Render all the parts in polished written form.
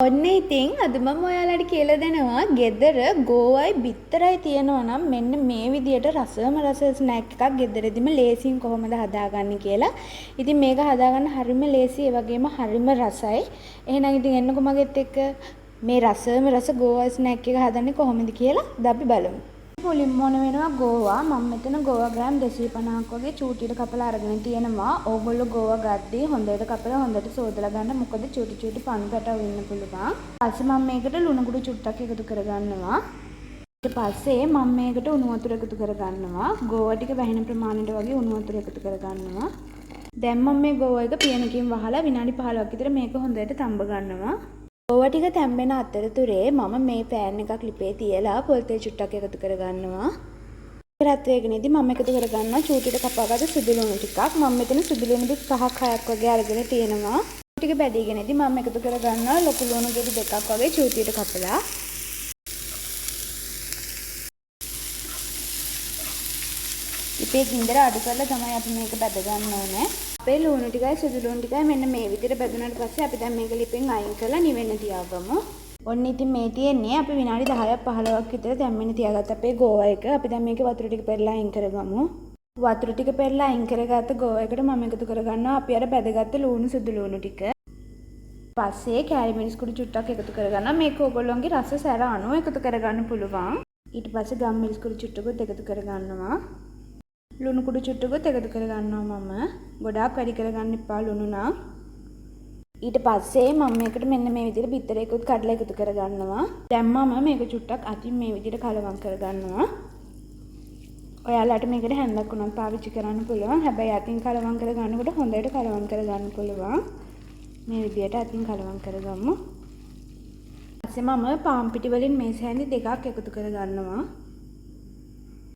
ඔන්න ඉතින් අද මම ඔයාලට කියලා දෙනවා ගෙදර ගෝවයි බිත්තරයි තියෙනවා නම් මෙන්න මේ විදියට රසම රස ස්නැක් එකක් ගෙදරදිම ලේසියෙන් කොහොමද හදාගන්නේ කියලා. ඉතින් මේක හදාගන්න හරිම ලේසි ඒ වගේම හරිම රසයි. එහෙනම් ඉතින් එන්නකො මගෙත් එක්ක මේ රසම රස ගෝවා ස්නැක් එක හදන්නේ කොහොමද කියලා අපි බලමු. මුලින්ම ඕන වෙනවා ගෝවා. මම මෙතන ගෝවා ග්‍රෑම් 250ක් වගේ චූටියට කපලා අරගෙන තියෙනවා. ඕගොල්ලෝ ගෝවා ගද්දී හොඳට කපලා හොඳට සෝදලා ගන්න. මොකද චූටි චූටි පණු පැටව වෙන්න පුළුවන්. ඊපස්සේ මම මේකට ලුණු කුඩු චුට්ටක් එකතු කරගන්නවා. ඊට පස්සේ මම මේකට උණු වතුර එකතු කරගන්නවා. ගෝවා ටික වැහෙන ප්‍රමාණයට වගේ උණු වතුර එකතු කරගන්නවා. දැන් මම මේ ගෝවා එක පියනකින් වහලා විනාඩි 15ක් විතර මේක හොඳට තඹ ගන්නවා. ගෝවා ටික තැම්බෙන අතරතුරේ මම මේ පෑන් එකක් ලිපේ තියලා පොල් තෙල් චුට්ටක් එකතු කරගන්නවා. රත් වේගනේදී මම එකතු කරගන්නවා චූටියට කපාගත්ත සුදු ලුණු ටිකක්. මම මෙතන සුදු ලුණු බිස් 5ක් 6ක් වගේ අරගෙන තියෙනවා. ටික බැදීගෙනදී මම එකතු කරගන්නවා ලොකු ලුණු ගෙඩි දෙකක් වගේ චූටියට කපලා. ලිපේ ගින්දර අඩු කරලා තමයි අපි මේක බැද ගන්න ඕනේ. අපේ ලුණු ටිකයි සුදු ලුණු ටිකයි මෙන්න මේ විදිහට බැදුනට පස්සේ අපි දැන් මේක ලිපෙන් අයින් කරලා නිවෙන්න තියාගමු. ඔන්න ඉතින් මේ තියෙන්නේ අපි විනාඩි 10ක් 15ක් විතර දැම්මෙන්න තියාගත්ත අපේ ගෝවා එක. අපි දැන් මේකේ වතුර ටික පෙරලා අයින් කරගමු. වතුර ටික පෙරලා අයින් කරගත්ත ගෝවා එකට මම එකතු කරගන්නවා අපි අර බැදගත්ත ලුණු සුදු ලුණු ටික. පස්සේ කැරි මිරිස් කුඩු චුට්ටක් එකතු කරගන්නවා. මේක ඕගොල්ලෝගේ රස සැර අනුව එකතු කරගන්න පුළුවන්. ඊට පස්සේ ගම් මිරිස් කුඩු චුට්ටකුත් එකතු කරගන්නවා. ලුණු කුඩු චුට්ටකුත් එකතු කරගන්නවා මම. ගොඩාක් වැඩි කරගන්න එපා ලුණු නම්. ඊට පස්සේ මම මේකට මෙන්න මේ විදිහට බිත්තරයකුත් කඩලා එකතු කරගන්නවා. දැන් මම මේක චුට්ටක් අතින් මේ විදිහට කලවම් කරගන්නවා. ඔයාලට මේකට හැන්දක් උනත් පාවිච්චි කරන්න පුළුවන්. හැබැයි අතින් කලවම් කරගන්නකොට හොඳට කලවම් කරගන්න පුළුවන්. මේ විදිහට අතින් කලවම් කරගමු. ඊපස්සේ මම පාන් පිටි වලින් මේස හැඳි දෙකක් එකතු කරගන්නවා.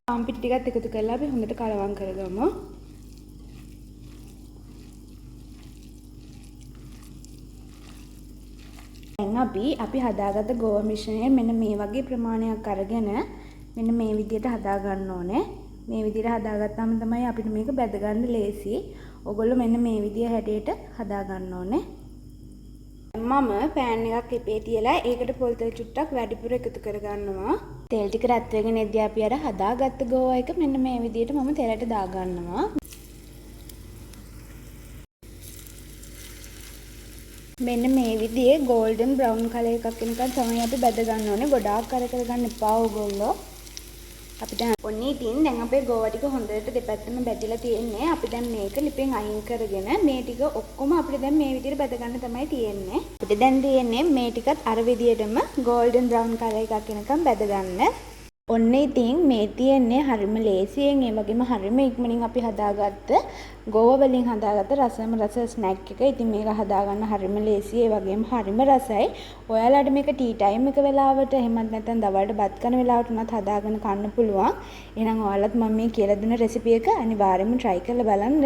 පාන් පිටි ටිකත් එකතු කරලා අපි හොඳට කලවම් කරගමු. දැන් අපි හදාගත්ත ගෝවා මිශ්‍රණය මෙන්න මේ වගේ ප්‍රමාණයක් අරගෙන මෙන්න මේ විදිහට හදා ගන්න ඕනේ. මේ විදිහට හදාගත්තාම තමයි අපිට මේක බැද ගන්න ලේසි. ඔයගොල්ලෝ මෙන්න මේ විදිහ හැඩයට හදා ගන්න ඕනේ. මම පෑන් එකක් ලිපේ තියලා ඒකට පොල් තෙල් චුට්ටක් වැඩිපුර එකතු කරගන්නවා. තෙල් ටික රත් වෙගෙන එද්දී අපි අර හදාගත්ත ගෝවා එක මෙන්න මේ විදිහට මම තෙලට දා ගන්නවා. මෙන්න මේ විදිහේ golden brown color එකක් වෙනකන් තමයි අපි බැද ගන්න ඕනේ. ගොඩාක් කර කරගන්න එපා ඕගොල්ලෝ. අපිට ඔන්න ඉතින් දැන් අපේ ගෝවා ටික හොඳට දෙපැත්තම බැදිලා තියෙන්නේ. අපි දැන් මේක ලිපෙන් අයින් කරගෙන මේ ටික ඔක්කොම අපිට දැන් මේ විදිහට බැද ගන්න තමයි තියෙන්නේ. අපිට දැන් තියෙන්නේ මේ ටිකත් අර විදිහටම golden brown color එකක් වෙනකන් බැද ගන්න. ඔන්න ඉතින් මේ තියෙන්නේ හරිම ලේසියෙන් ඒ වගේම හරිම ඉක්මනින් අපි හදාගත්ත ගෝවා වලින් හදාගත්ත රසම රස ස්නැක් එක. ඉතින් මේක හදාගන්න හරිම ලේසි ඒ වගේම හරිම රසයි. ඔයාලට මේක ටී ටයිම් එක වෙලාවට එහෙමත් නැත්නම් දවල්ට බත් කන වෙලාවට උනත් හදාගෙන කන්න පුළුවන්. එහෙනම් ඔයාලත් මම මේ කියලා දුන්න රෙසිපි එක අනිවාර්යයෙන්ම try කරලා බලන්න.